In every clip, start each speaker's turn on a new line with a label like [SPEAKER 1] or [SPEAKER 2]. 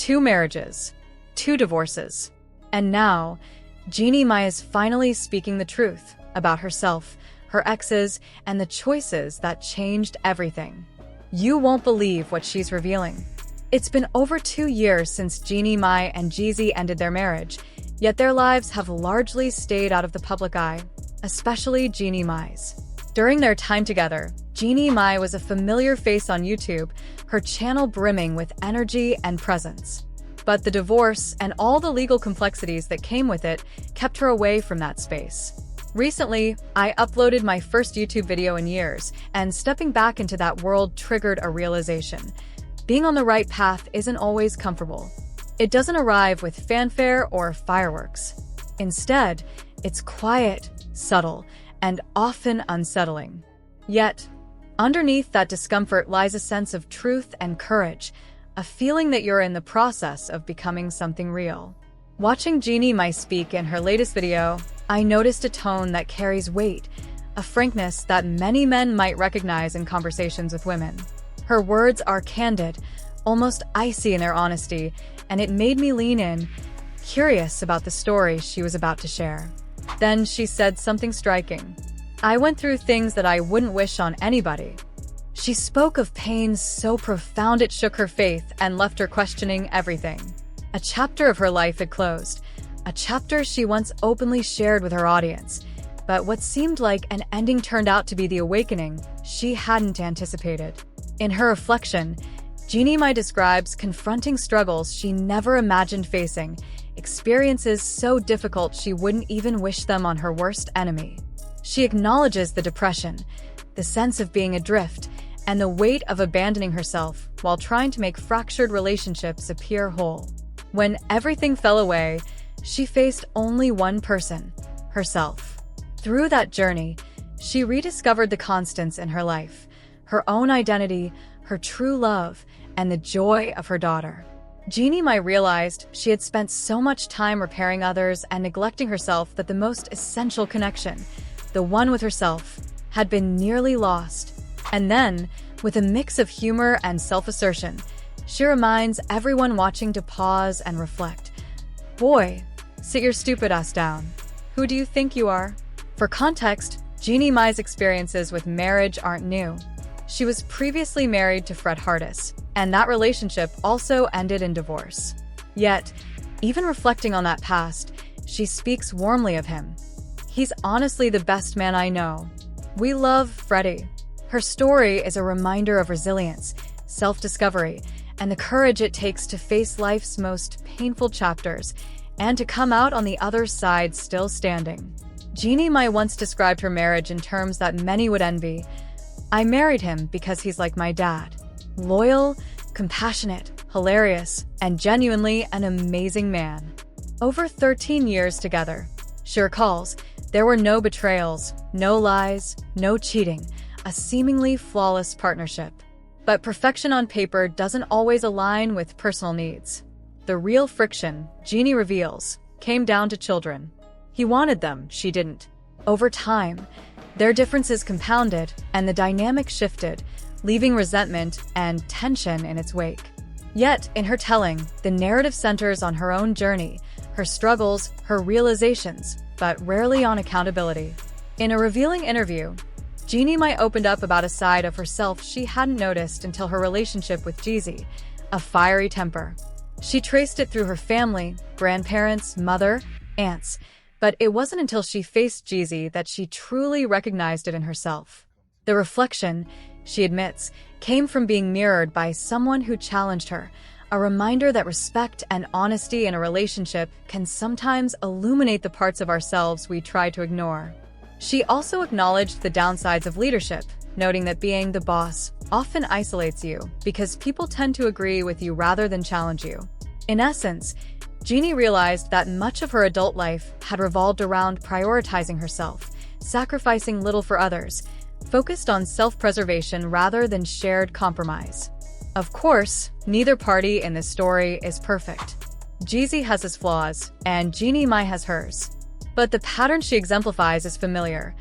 [SPEAKER 1] 2 marriages, 2 divorces. And now, Jeannie Mai is finally speaking the truth about herself, her exes, and the choices that changed everything. You won't believe what she's revealing. It's been over 2 years since Jeannie Mai and Jeezy ended their marriage, yet their lives have largely stayed out of the public eye, especially Jeannie Mai's. During their time together, Jeannie Mai was a familiar face on YouTube, her channel brimming with energy and presence. But the divorce and all the legal complexities that came with it kept her away from that space. Recently, I uploaded my first YouTube video in years, and stepping back into that world triggered a realization. Being on the right path isn't always comfortable. It doesn't arrive with fanfare or fireworks. Instead, it's quiet, subtle, and often unsettling. Yet, underneath that discomfort lies a sense of truth and courage, a feeling that you're in the process of becoming something real. Watching Jeannie Mai speak in her latest video, I noticed a tone that carries weight, a frankness that many men might recognize in conversations with women. Her words are candid, almost icy in their honesty, and it made me lean in, curious about the story she was about to share. Then she said something striking. "I went through things that I wouldn't wish on anybody." She spoke of pain so profound it shook her faith and left her questioning everything. A chapter of her life had closed, a chapter she once openly shared with her audience. But what seemed like an ending turned out to be the awakening she hadn't anticipated. In her reflection, Jeannie Mai describes confronting struggles she never imagined facing, experiences so difficult she wouldn't even wish them on her worst enemy. She acknowledges the depression, the sense of being adrift, and the weight of abandoning herself while trying to make fractured relationships appear whole. When everything fell away, she faced only one person, herself. Through that journey, she rediscovered the constants in her life, her own identity, her true love, and the joy of her daughter. Jeannie Mai realized she had spent so much time repairing others and neglecting herself that the most essential connection, the one with herself, had been nearly lost. And then, with a mix of humor and self-assertion, she reminds everyone watching to pause and reflect. "Boy, sit your stupid ass down. Who do you think you are?" For context, Jeannie Mai's experiences with marriage aren't new. She was previously married to Fred Hardis, and that relationship also ended in divorce. Yet, even reflecting on that past, she speaks warmly of him. "He's honestly the best man I know. We love Freddie." Her story is a reminder of resilience, self-discovery, and the courage it takes to face life's most painful chapters and to come out on the other side still standing. Jeannie Mai once described her marriage in terms that many would envy. "I married him because he's like my dad. Loyal, compassionate, hilarious, and genuinely an amazing man." Over 13 years together, she recalls, there were no betrayals, no lies, no cheating, a seemingly flawless partnership. But perfection on paper doesn't always align with personal needs. The real friction, Jeannie reveals, came down to children. He wanted them, she didn't. Over time, their differences compounded and the dynamic shifted, leaving resentment and tension in its wake. Yet, in her telling, the narrative centers on her own journey, her struggles, her realizations, but rarely on accountability. In a revealing interview, Jeannie Mai opened up about a side of herself she hadn't noticed until her relationship with Jeezy, a fiery temper. She traced it through her family, grandparents, mother, aunts, but it wasn't until she faced Jeezy that she truly recognized it in herself. The reflection, she admits, came from being mirrored by someone who challenged her, a reminder that respect and honesty in a relationship can sometimes illuminate the parts of ourselves we try to ignore. She also acknowledged the downsides of leadership, noting that being the boss often isolates you because people tend to agree with you rather than challenge you. In essence, Jeannie realized that much of her adult life had revolved around prioritizing herself, sacrificing little for others, focused on self-preservation rather than shared compromise. Of course, neither party in this story is perfect. Jeezy has his flaws, and Jeannie Mai has hers. But the pattern she exemplifies is familiar.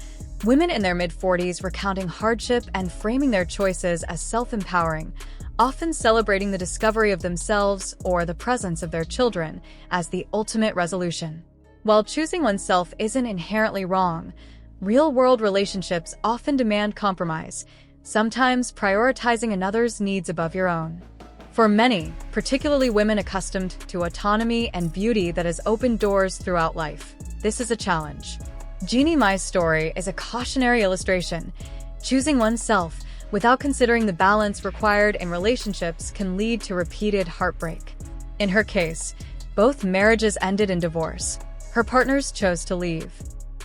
[SPEAKER 1] Women in their mid-40s recounting hardship and framing their choices as self-empowering, often celebrating the discovery of themselves or the presence of their children as the ultimate resolution. While choosing oneself isn't inherently wrong, real-world relationships often demand compromise, sometimes prioritizing another's needs above your own. For many, particularly women accustomed to autonomy and beauty that has opened doors throughout life, this is a challenge. Jeannie Mai's story is a cautionary illustration. Choosing oneself without considering the balance required in relationships can lead to repeated heartbreak. In her case, both marriages ended in divorce. Her partners chose to leave.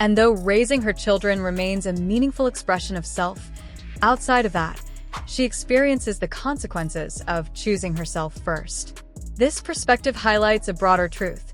[SPEAKER 1] And though raising her children remains a meaningful expression of self, outside of that, she experiences the consequences of choosing herself first. This perspective highlights a broader truth.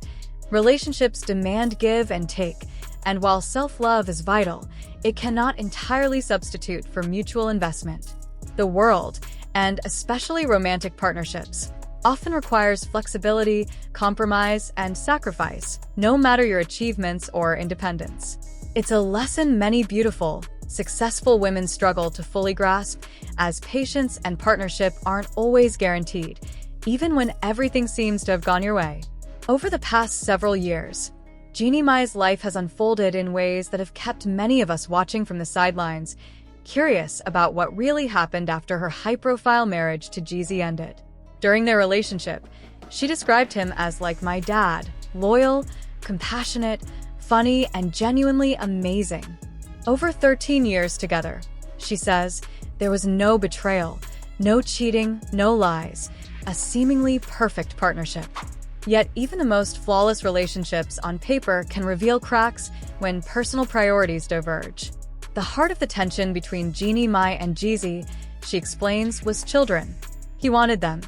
[SPEAKER 1] Relationships demand give and take, and while self-love is vital, it cannot entirely substitute for mutual investment. The world, and especially romantic partnerships, often requires flexibility, compromise, and sacrifice, no matter your achievements or independence. It's a lesson many beautiful, successful women struggle to fully grasp, as patience and partnership aren't always guaranteed, even when everything seems to have gone your way. Over the past several years, Jeannie Mai's life has unfolded in ways that have kept many of us watching from the sidelines, curious about what really happened after her high-profile marriage to Jeezy ended. During their relationship, she described him as like my dad, loyal, compassionate, funny, and genuinely amazing. Over 13 years together, she says, there was no betrayal, no cheating, no lies, a seemingly perfect partnership. Yet even the most flawless relationships on paper can reveal cracks when personal priorities diverge. The heart of the tension between Jeannie Mai and Jeezy, she explains, was children. He wanted them.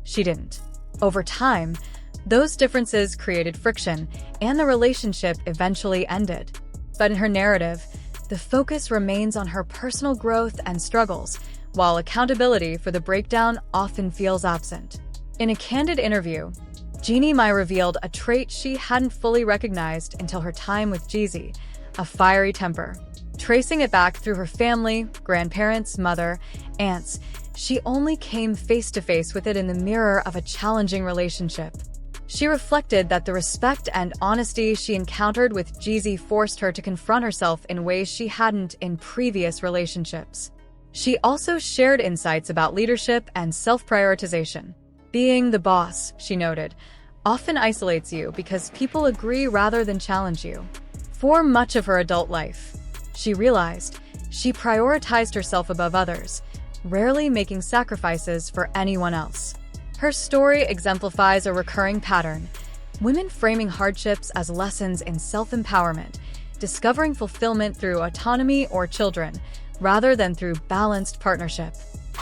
[SPEAKER 1] She didn't. Over time, those differences created friction, and the relationship eventually ended. But in her narrative, the focus remains on her personal growth and struggles, while accountability for the breakdown often feels absent. In a candid interview, Jeannie Mai revealed a trait she hadn't fully recognized until her time with Jeezy, a fiery temper. Tracing it back through her family, grandparents, mother, aunts, she only came face-to-face with it in the mirror of a challenging relationship. She reflected that the respect and honesty she encountered with Jeezy forced her to confront herself in ways she hadn't in previous relationships. She also shared insights about leadership and self-prioritization. Being the boss, she noted, often isolates you because people agree rather than challenge you. For much of her adult life, she realized she prioritized herself above others, rarely making sacrifices for anyone else. Her story exemplifies a recurring pattern: women framing hardships as lessons in self-empowerment, discovering fulfillment through autonomy or children, rather than through balanced partnership.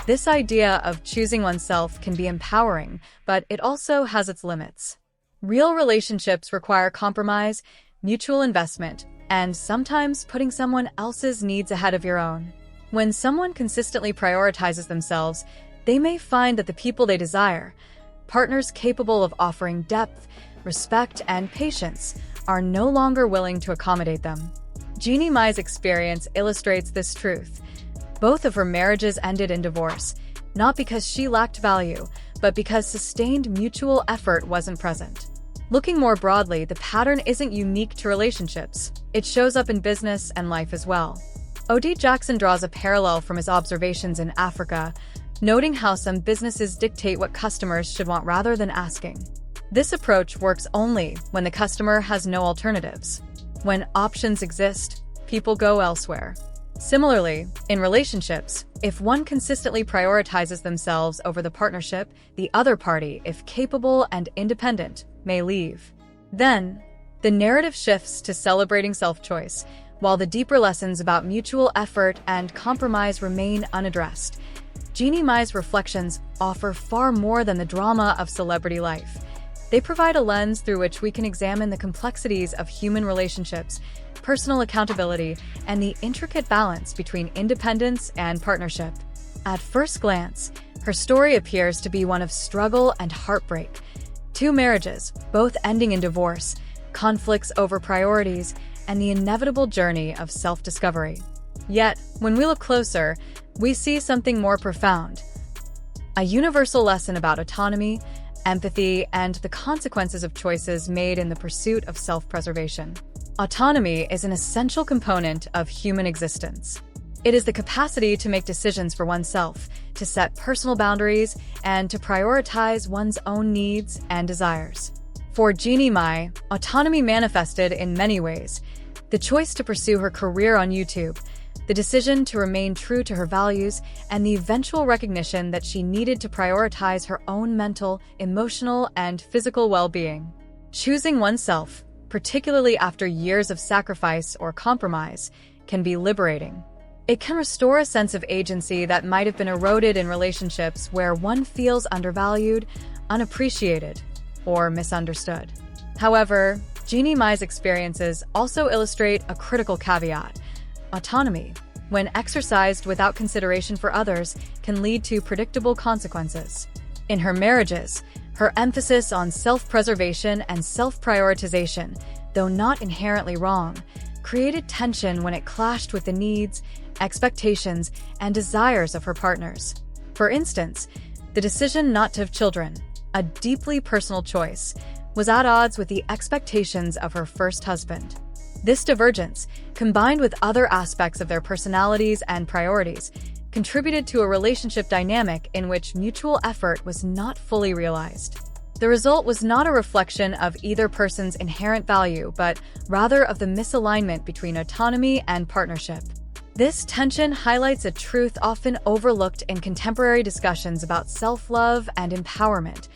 [SPEAKER 1] This idea of choosing oneself can be empowering, but it also has its limits. Real relationships require compromise, mutual investment, and sometimes putting someone else's needs ahead of your own. When someone consistently prioritizes themselves, they may find that the people they desire, partners capable of offering depth, respect, and patience, are no longer willing to accommodate them. Jeannie Mai's experience illustrates this truth. Both of her marriages ended in divorce, not because she lacked value, but because sustained mutual effort wasn't present. Looking more broadly, the pattern isn't unique to relationships. It shows up in business and life as well. O.D. Jackson draws a parallel from his observations in Africa, noting how some businesses dictate what customers should want rather than asking. This approach works only when the customer has no alternatives. When options exist, people go elsewhere. Similarly, in relationships, if one consistently prioritizes themselves over the partnership, the other party, if capable and independent, may leave. Then, the narrative shifts to celebrating self-choice, while the deeper lessons about mutual effort and compromise remain unaddressed. Jeannie Mai's reflections offer far more than the drama of celebrity life. They provide a lens through which we can examine the complexities of human relationships, personal accountability, and the intricate balance between independence and partnership. At first glance, her story appears to be one of struggle and heartbreak. 2 marriages, both ending in divorce, conflicts over priorities, and the inevitable journey of self-discovery. Yet, when we look closer, we see something more profound. a universal lesson about autonomy, empathy, and the consequences of choices made in the pursuit of self-preservation. Autonomy is an essential component of human existence. It is the capacity to make decisions for oneself, to set personal boundaries, and to prioritize one's own needs and desires. For Jeannie Mai, autonomy manifested in many ways: the choice to pursue her career on YouTube, the decision to remain true to her values, and the eventual recognition that she needed to prioritize her own mental, emotional, and physical well-being. Choosing oneself, particularly after years of sacrifice or compromise, can be liberating. It can restore a sense of agency that might have been eroded in relationships where one feels undervalued, unappreciated, or misunderstood. However, Jeannie Mai's experiences also illustrate a critical caveat. Autonomy, when exercised without consideration for others, can lead to predictable consequences. In her marriages, her emphasis on self-preservation and self-prioritization, though not inherently wrong, created tension when it clashed with the needs, expectations, and desires of her partners. For instance, the decision not to have children, a deeply personal choice, was at odds with the expectations of her first husband. This divergence, combined with other aspects of their personalities and priorities, contributed to a relationship dynamic in which mutual effort was not fully realized. The result was not a reflection of either person's inherent value, but rather of the misalignment between autonomy and partnership. This tension highlights a truth often overlooked in contemporary discussions about self-love and empowerment.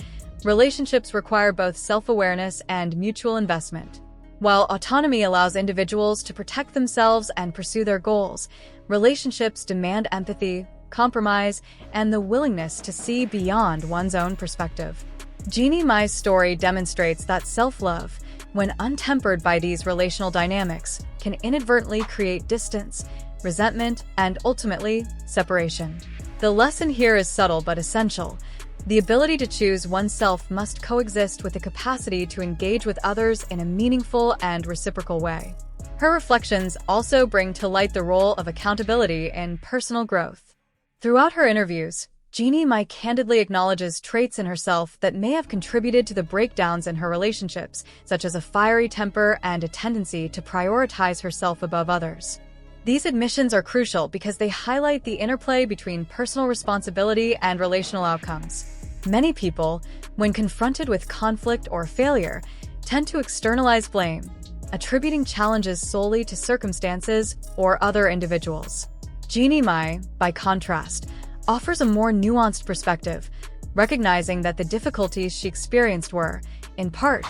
[SPEAKER 1] Relationships require both self-awareness and mutual investment. While autonomy allows individuals to protect themselves and pursue their goals, relationships demand empathy, compromise, and the willingness to see beyond one's own perspective. Jeannie Mai's story demonstrates that self-love, when untempered by these relational dynamics, can inadvertently create distance, resentment, and ultimately, separation. The lesson here is subtle but essential. The ability to choose oneself must coexist with the capacity to engage with others in a meaningful and reciprocal way. Her reflections also bring to light the role of accountability in personal growth. Throughout her interviews, Jeannie Mai candidly acknowledges traits in herself that may have contributed to the breakdowns in her relationships, such as a fiery temper and a tendency to prioritize herself above others. These admissions are crucial because they highlight the interplay between personal responsibility and relational outcomes. Many people, when confronted with conflict or failure, tend to externalize blame, attributing challenges solely to circumstances or other individuals. Jeannie Mai, by contrast, offers a more nuanced perspective, recognizing that the difficulties she experienced were, in part,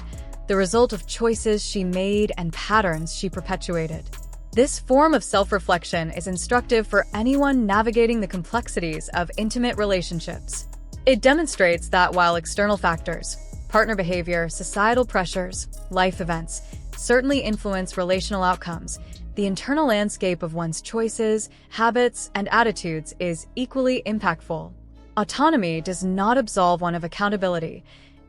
[SPEAKER 1] the result of choices she made and patterns she perpetuated. This form of self-reflection is instructive for anyone navigating the complexities of intimate relationships. It demonstrates that while external factors, partner behavior, societal pressures, life events, certainly influence relational outcomes, the internal landscape of one's choices, habits, and attitudes is equally impactful. Autonomy does not absolve one of accountability.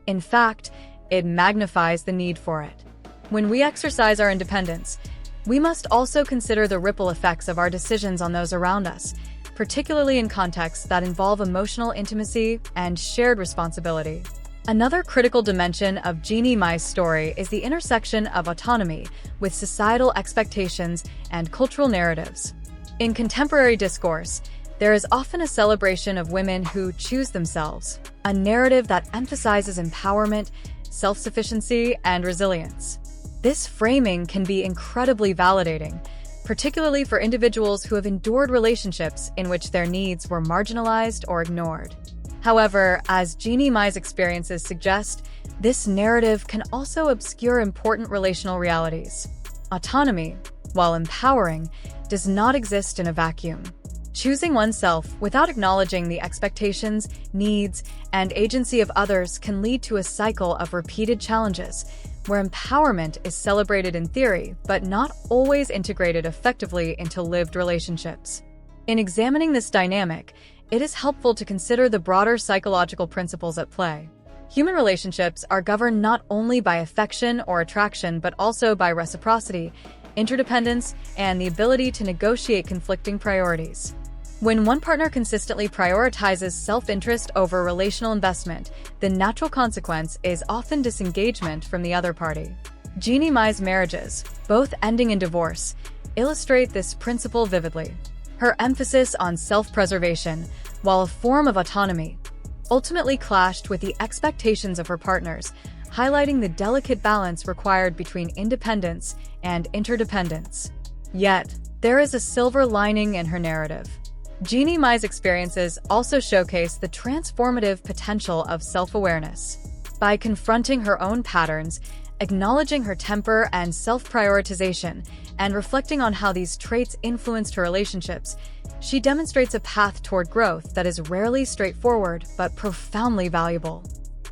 [SPEAKER 1] In fact, it magnifies the need for it. When we exercise our independence, we must also consider the ripple effects of our decisions on those around us, particularly in contexts that involve emotional intimacy and shared responsibility. Another critical dimension of Jeannie Mai's story is the intersection of autonomy with societal expectations and cultural narratives. In contemporary discourse, there is often a celebration of women who choose themselves, a narrative that emphasizes empowerment, self-sufficiency, and resilience. This framing can be incredibly validating, particularly for individuals who have endured relationships in which their needs were marginalized or ignored. However, as Jeannie Mai's experiences suggest, this narrative can also obscure important relational realities. Autonomy, while empowering, does not exist in a vacuum. Choosing oneself without acknowledging the expectations, needs, and agency of others can lead to a cycle of repeated challenges, where empowerment is celebrated in theory but not always integrated effectively into lived relationships. In examining this dynamic, it is helpful to consider the broader psychological principles at play. Human relationships are governed not only by affection or attraction but also by reciprocity, interdependence, and the ability to negotiate conflicting priorities. When one partner consistently prioritizes self-interest over relational investment, the natural consequence is often disengagement from the other party. Jeannie Mai's marriages, both ending in divorce, illustrate this principle vividly. Her emphasis on self-preservation, while a form of autonomy, ultimately clashed with the expectations of her partners, highlighting the delicate balance required between independence and interdependence. Yet, there is a silver lining in her narrative. Jeannie Mai's experiences also showcase the transformative potential of self-awareness. By confronting her own patterns, acknowledging her temper and self-prioritization, and reflecting on how these traits influenced her relationships, she demonstrates a path toward growth that is rarely straightforward but profoundly valuable.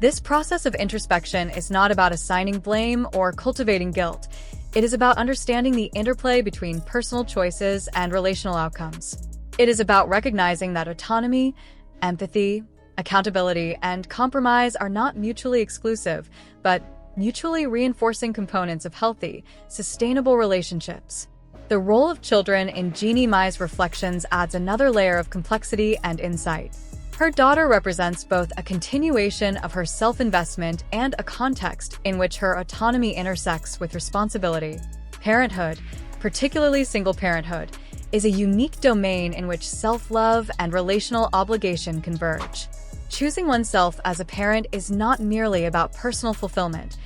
[SPEAKER 1] This process of introspection is not about assigning blame or cultivating guilt. It is about understanding the interplay between personal choices and relational outcomes. It is about recognizing that autonomy, empathy, accountability, and compromise are not mutually exclusive, but mutually reinforcing components of healthy, sustainable relationships. The role of children in Jeannie Mai's reflections adds another layer of complexity and insight. Her daughter represents both a continuation of her self-investment and a context in which her autonomy intersects with responsibility. Parenthood, particularly single parenthood, is a unique domain in which self-love and relational obligation converge. Choosing oneself as a parent is not merely about personal fulfillment.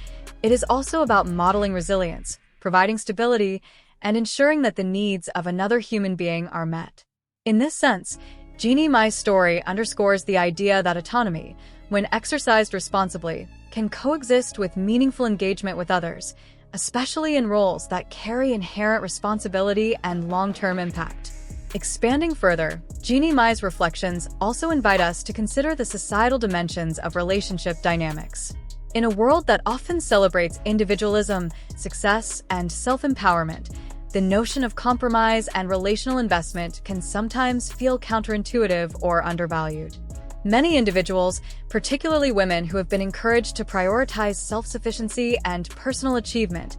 [SPEAKER 1] It is also about modeling resilience, providing stability, and ensuring that the needs of another human being are met. In this sense, Jeannie Mai's story underscores the idea that autonomy, when exercised responsibly, can coexist with meaningful engagement with others, especially in roles that carry inherent responsibility and long-term impact. Expanding further, Jeannie Mai's reflections also invite us to consider the societal dimensions of relationship dynamics. In a world that often celebrates individualism, success, and self-empowerment, the notion of compromise and relational investment can sometimes feel counterintuitive or undervalued. Many individuals, particularly women who have been encouraged to prioritize self-sufficiency and personal achievement,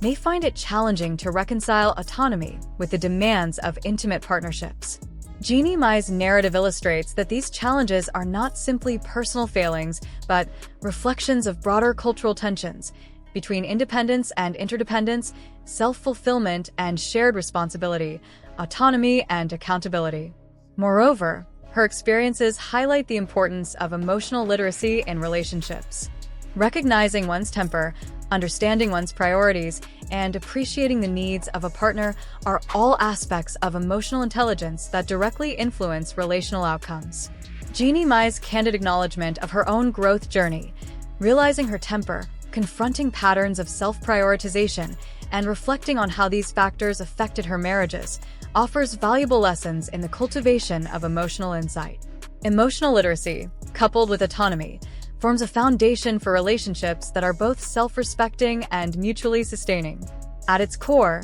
[SPEAKER 1] may find it challenging to reconcile autonomy with the demands of intimate partnerships. Jeannie Mai's narrative illustrates that these challenges are not simply personal failings, but reflections of broader cultural tensions between independence and interdependence, self-fulfillment and shared responsibility, autonomy and accountability. Moreover, her experiences highlight the importance of emotional literacy in relationships. Recognizing one's temper, understanding one's priorities, and appreciating the needs of a partner are all aspects of emotional intelligence that directly influence relational outcomes. Jeannie Mai's candid acknowledgement of her own growth journey, realizing her temper, confronting patterns of self-prioritization, and reflecting on how these factors affected her marriages, offers valuable lessons in the cultivation of emotional insight. Emotional literacy, coupled with autonomy, forms a foundation for relationships that are both self-respecting and mutually sustaining. At its core,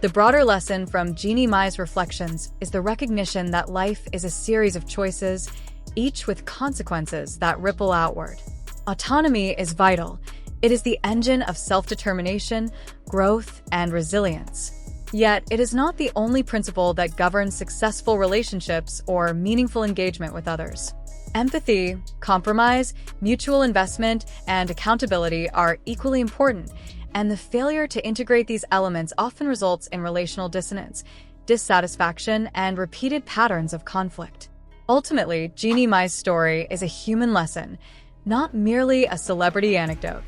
[SPEAKER 1] the broader lesson from Jeannie Mai's reflections is the recognition that life is a series of choices, each with consequences that ripple outward. Autonomy is vital. It is the engine of self-determination, growth, and resilience. Yet, it is not the only principle that governs successful relationships or meaningful engagement with others. Empathy, compromise, mutual investment, and accountability are equally important, and the failure to integrate these elements often results in relational dissonance, dissatisfaction, and repeated patterns of conflict. Ultimately, Jeannie Mai's story is a human lesson, not merely a celebrity anecdote.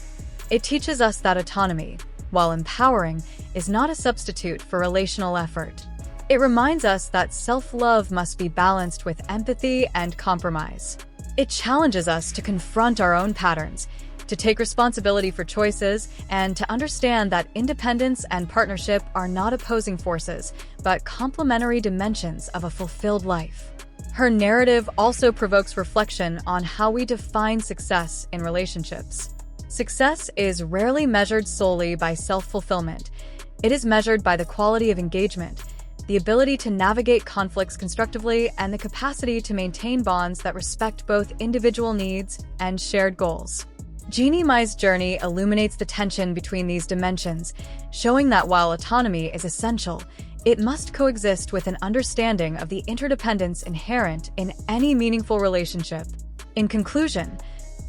[SPEAKER 1] It teaches us that autonomy, while empowering, is not a substitute for relational effort. It reminds us that self-love must be balanced with empathy and compromise. It challenges us to confront our own patterns, to take responsibility for choices, and to understand that independence and partnership are not opposing forces, but complementary dimensions of a fulfilled life. Her narrative also provokes reflection on how we define success in relationships. Success is rarely measured solely by self-fulfillment. It is measured by the quality of engagement, the ability to navigate conflicts constructively, and the capacity to maintain bonds that respect both individual needs and shared goals. Jeannie Mai's journey illuminates the tension between these dimensions, showing that while autonomy is essential, it must coexist with an understanding of the interdependence inherent in any meaningful relationship. In conclusion,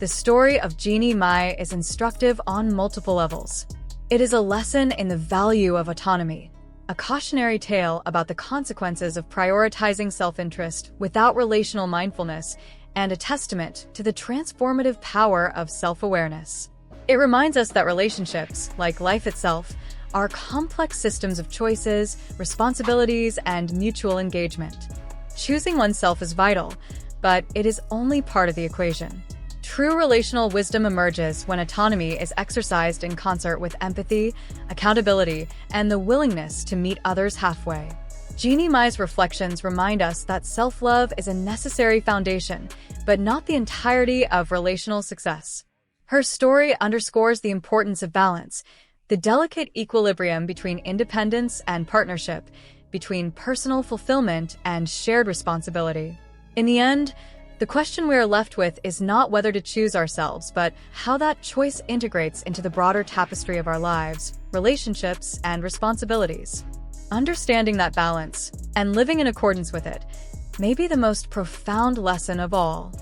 [SPEAKER 1] the story of Jeannie Mai is instructive on multiple levels. It is a lesson in the value of autonomy, a cautionary tale about the consequences of prioritizing self-interest without relational mindfulness, and a testament to the transformative power of self-awareness. It reminds us that relationships, like life itself, are complex systems of choices, responsibilities, and mutual engagement. Choosing oneself is vital, but it is only part of the equation. True relational wisdom emerges when autonomy is exercised in concert with empathy, accountability, and the willingness to meet others halfway. Jeannie Mai's reflections remind us that self-love is a necessary foundation, but not the entirety of relational success. Her story underscores the importance of balance, the delicate equilibrium between independence and partnership, between personal fulfillment and shared responsibility. In the end, the question we are left with is not whether to choose ourselves, but how that choice integrates into the broader tapestry of our lives, relationships, and responsibilities. Understanding that balance and living in accordance with it may be the most profound lesson of all.